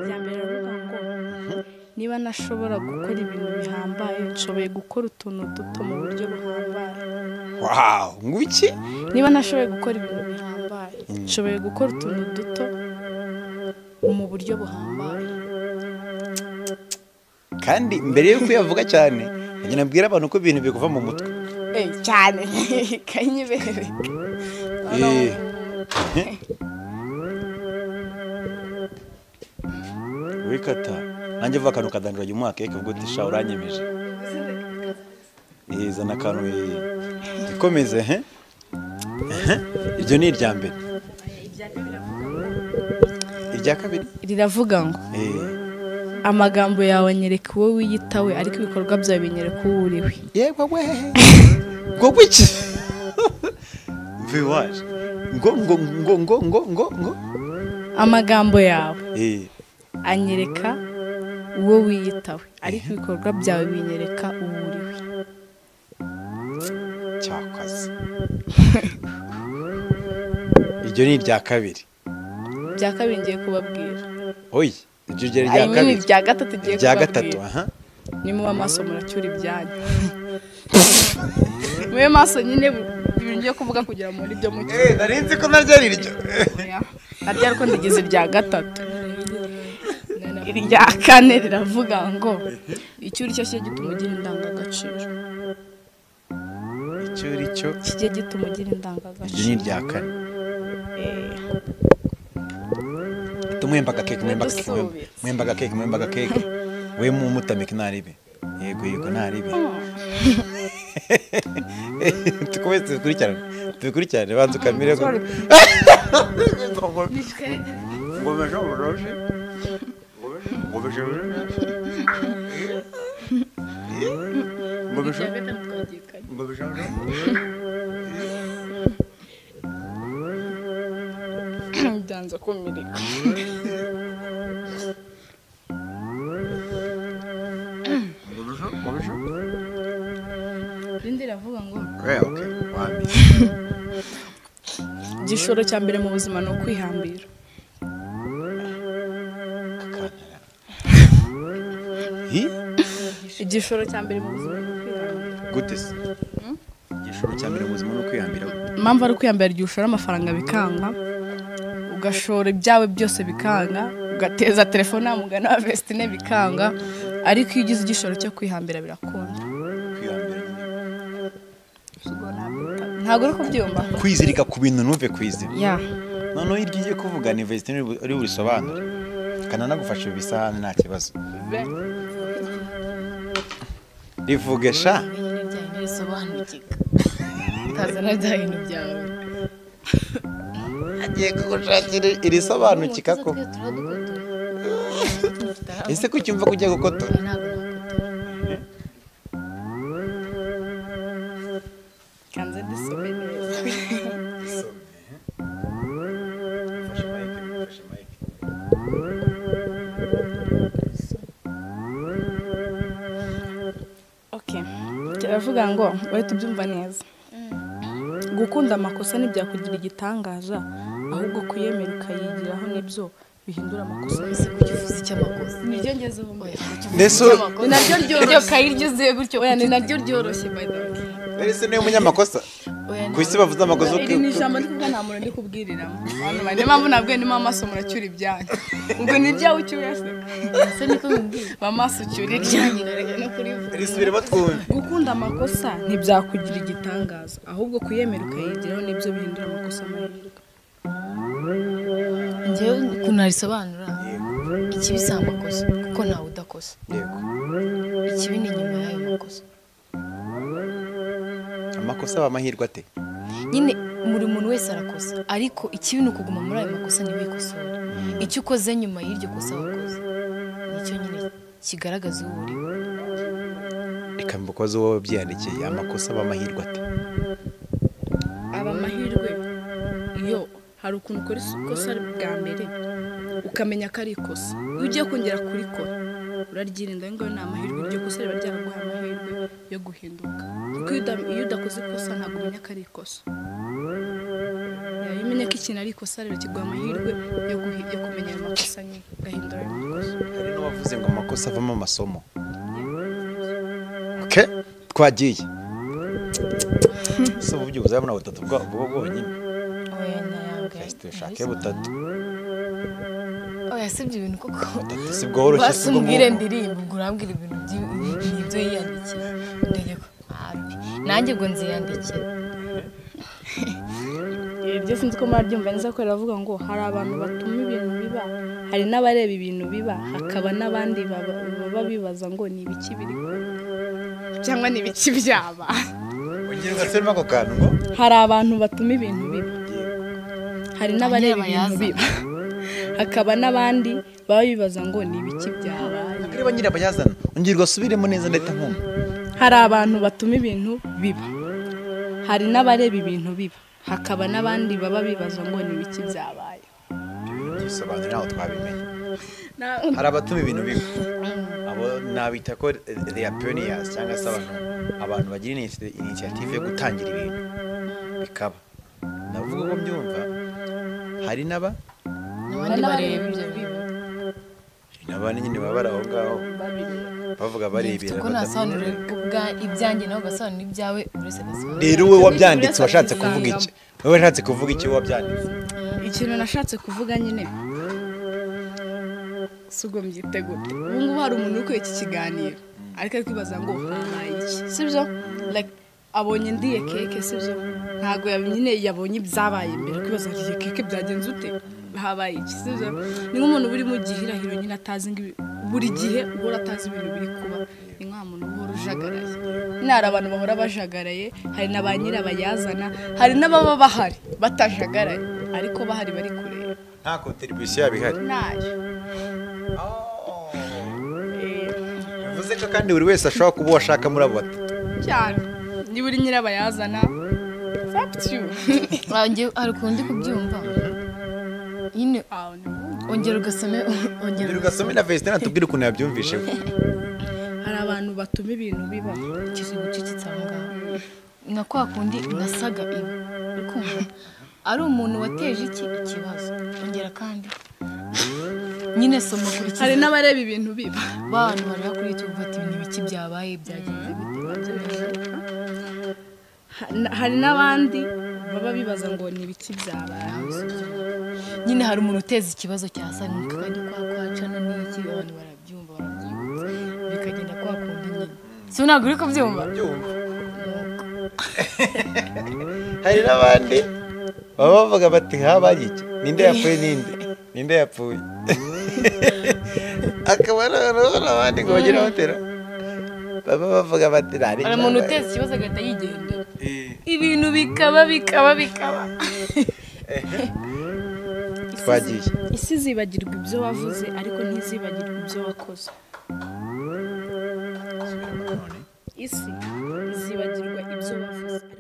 irya mbere ravuga ngo niba nashobora gukora ibintu bihambaye nshoboye gukora utuntu duto mu buryo buhambaye. Wow, ngwiki? Niba nashoboye gukora ibintu bihambaye nshoboye gukora utuntu duto mu buryo buhambaye. Kandi mbere yo kuyavuga cyane njye nabwira abantu ko ibintu bikuva mu mutwe. Cyane kanyibereke. Wikata nanjye vuga akantu kadandura mu mwaka eka ubwo tisha uranyemeje. Zana akantu ikomeze iryo ni irya mbere. Irya kabiri riravuga ngo amagambo yawe anyereka uwo wiyitawe ariko ibikorwa byawe binyereka uwo uriwe. Yego we ngo gwiki viwaje ngo amagambo yawe anyereka uwo wiyitawe ariko ibikorwa byawe binyereka uwo uriwe. Cyakoze iryo ni irya kabiri. Irya kabiri ngiye kubabwira. Oyi iryo rya kabiri. Irya gatatu ngiye kubabwira. Irya gatatu ni mu amaso muracyura ibyanyu. Mwe maso nyine ngiye kuvuga kugira muri byo mucyo. Narinzi ko naryo ari iryo. Naryo ariko ndigize irya gatatu. Irya kane riravuga ngo icyuri cyo cyo gituma ugira indangagaciro. Icyuri cyo kijye gituma ugira indangagaciro. Iryo ni irya kane. Tumwembaga keke we mu mutamike naribe. Yego naribe. Tukomeze tukurikirane banzu kamire ko. Byanze kumirika. Rindi ravuga ngo igishoro cya mbere mu buzima ni ukwihambira. Igishoro cya mbere mu buzima ni ukwihambira. Gute se? Igishoro cya mbere mu buzima ni ukwihambira. Impamvu ari ukwihambira igihe ushora amafaranga bikanga, ugashora ibyawe byose bikanga, ugateza telefone ya mugana wa Vestine bikanga, ariko iyo ugize igishoro cyo kwihambira birakunda. Ntabwo uri kubyumva. Kwizirika ku bintu ntuve kwizira. Noneho iryo ugiye kuvuga ni Vestine uri burisobanure. Kananagufasha ibisahani nta kibazo. Rivuge sha. Tazana bya bintu byawe. Agiye kugushakira irisobanukika ko. Ese ko cyumva kujya gukotora? Kanze disome neza. Okay. Kiravuga ngo wowe tubyumva neza. Gukunda amakosa ntibyakugira igitangaza ahubwo kuyemera ukayigiraho nibyo bihindura amakosa. Ese kukivuza cy'amakosa Niryo ngezeho mbaye. Naryo ryoroshye kayiryo gutyo. Oya ni naryo ryoroshye by the way. Ese niyo munyamakosa? Ku isi bavuze amakosa Iri ni ijambo ndi kuvuga nta muntu ndi kubwiriramo. Niyo mpamvu nabwiye ni amaso muracyura ibyanyu. Ubwo ni ibyawe ucyuye se? Ese niko mbwira. Amaso ucyura ibyanyu no kuri risubire batwumve. Gukunda amakosa ntibyakugira igitangaza ahubwo kuyemera ukayigiraho nibyo bihindura amakosa amahirwe. Njyewe kunarisobanura ikibi si amakosa kuko ntawe udakosa. Yego. Ikibi ni nyuma y'ayo makosa. Amakosa bamahirwe ate? Nyine muri muntu wese arakosa ariko ikibi ni ukuguma muri ayo makosa ntibikosore. Icyo ukoze nyuma y'iryo kosa wakoze nicyo nyine kigaragaza uwo uriwe. Reka mbukoze wowe byandikiye amakosa bamahirwe ate? Aba mahirwe iyo hari ukuntu ukora ikosa bwa mbere ukamenya ko ari ikosa, iyo ugiye kongera kurikora uraryirinda ngo ni amahirwe iryo kosa riba ryaraguha amahirwe yo guhinduka. Kuko iyo udakoze ikosa ntabwo umenya ko ari ikosa. Iyo umenya ko ikintu ari ikosa rero kiguha amahirwe yo kumenya ayo makosa nyine ugahindura ayo makosa. hari n'uwavuze ngo amakosa avamo amasomo. Okay, twagiye so uburyo buzabona butatu bwo bwonyine oya nayabwe dushake butatu oya sibyo ibintu koko butatu si bworoshye si bwo basumbwire ndirimbo ubwo urambwira ibintu by'ibyo yiyandikiye ndegeko nanjye ngo nziyandikira Ibyo sinzi ko mwaryumva neza ko riravuga ngo hari abantu batuma ibintu biba, hari n'abareba ibintu biba, hakaba n'abandi baba bibaza ngo ni ibiki biri kuba cyangwa ni ibiki byaba. ugira ugasema ako kantu ngo Hari abantu batuma ibintu biba, hari n'abareba ibintu biba, hakaba n'abandi baba bibaza ngo ni ibiki byabaye. akareba nyirabayazana ongera ugasubiremo neza ndahita nkumva. Hari abantu batuma ibintu biba, hari n'abareba ibintu biba, hakaba n'abandi baba bibaza ngo ni ibiki byabaye. Bisobanura naho twabimenye. Hari abatuma ibintu biba, abo nabita ko they are pioneers cyangwa se abantu bagira initiative yo gutangira ibintu bikaba. Navuga ko mbyumva hari n'abandi bareba ibyo biba n'abandi nyine baba aho ngaho bavuga barebera ko nasobanura ibyanjye nawe ugasobanura ibyawe buri wese agasobanura. rero we wabyanditse washatse kuvuga iki? Wowe washatse kuvuga iki wabyanditse? Ikintu nashatse kuvuga nyine sugo myitegute. Ubu ngubu hari umuntu uri iki kiganiro ariko ari kwibaza ngo habaye iki, sibyo? Like abonye ndiye keke, sibyo? Ntago nyine yabonye ibyabaye mbere kwibaza ngo iyi keke byagenze ute, habaye iki, sibyo? Ni nk'umuntu uri mu gihirahiro nyine atazi ngo buri gihe uhora atazi ibintu biri kuba, ni nka muntu uhora ujagaraye. Nyine hari abantu bahora bajagaraye, hari na ba nyirabayazana, hari n'ababa bahari batajagaraye ariko bahari bari kureba, nta contribution yabihari. nayo bivuze ko kandi buri wese ashobora kuba washaka muri abo batatu cyane. Niba uri nyirabayazana hari ukundi kubyumva nyine ongera ugasome na Vestine atubwire ukuntu yabyumvishe. hari abantu batuma ibintu biba kizi gucicitsa aho ngaho nka kwa kundi nasaga ibi ukumva ari umuntu wateje ikibazo ongera kandi nyine soma kuri hari n'abareba ibintu biba, bantu bareba kuri YouTube bati ibintu biki byabaye byagenze bite. hari n'abandi baba bibaza ngo ni ibiki byabaye. nyine hari umuntu uteza ikibazo cya sani kandi kwacana n'iki abantu barabyumva barabyibutsa bikagenda kwa kundi nyine si ntabwo uri kubyumva. Hari n'abandi baba bavuga bati habaye iki, ninde yapfuye akaba n'abandi ngo bagire batera baba bavuga bati hari umuntu uteza ikibazo agahita yigendera ibintu bikaba twagiye. Isi zibagirwa ibyo wavuze ariko ntizibagirwa ibyo wakoze. Isi zibagirwa ibyo wavuze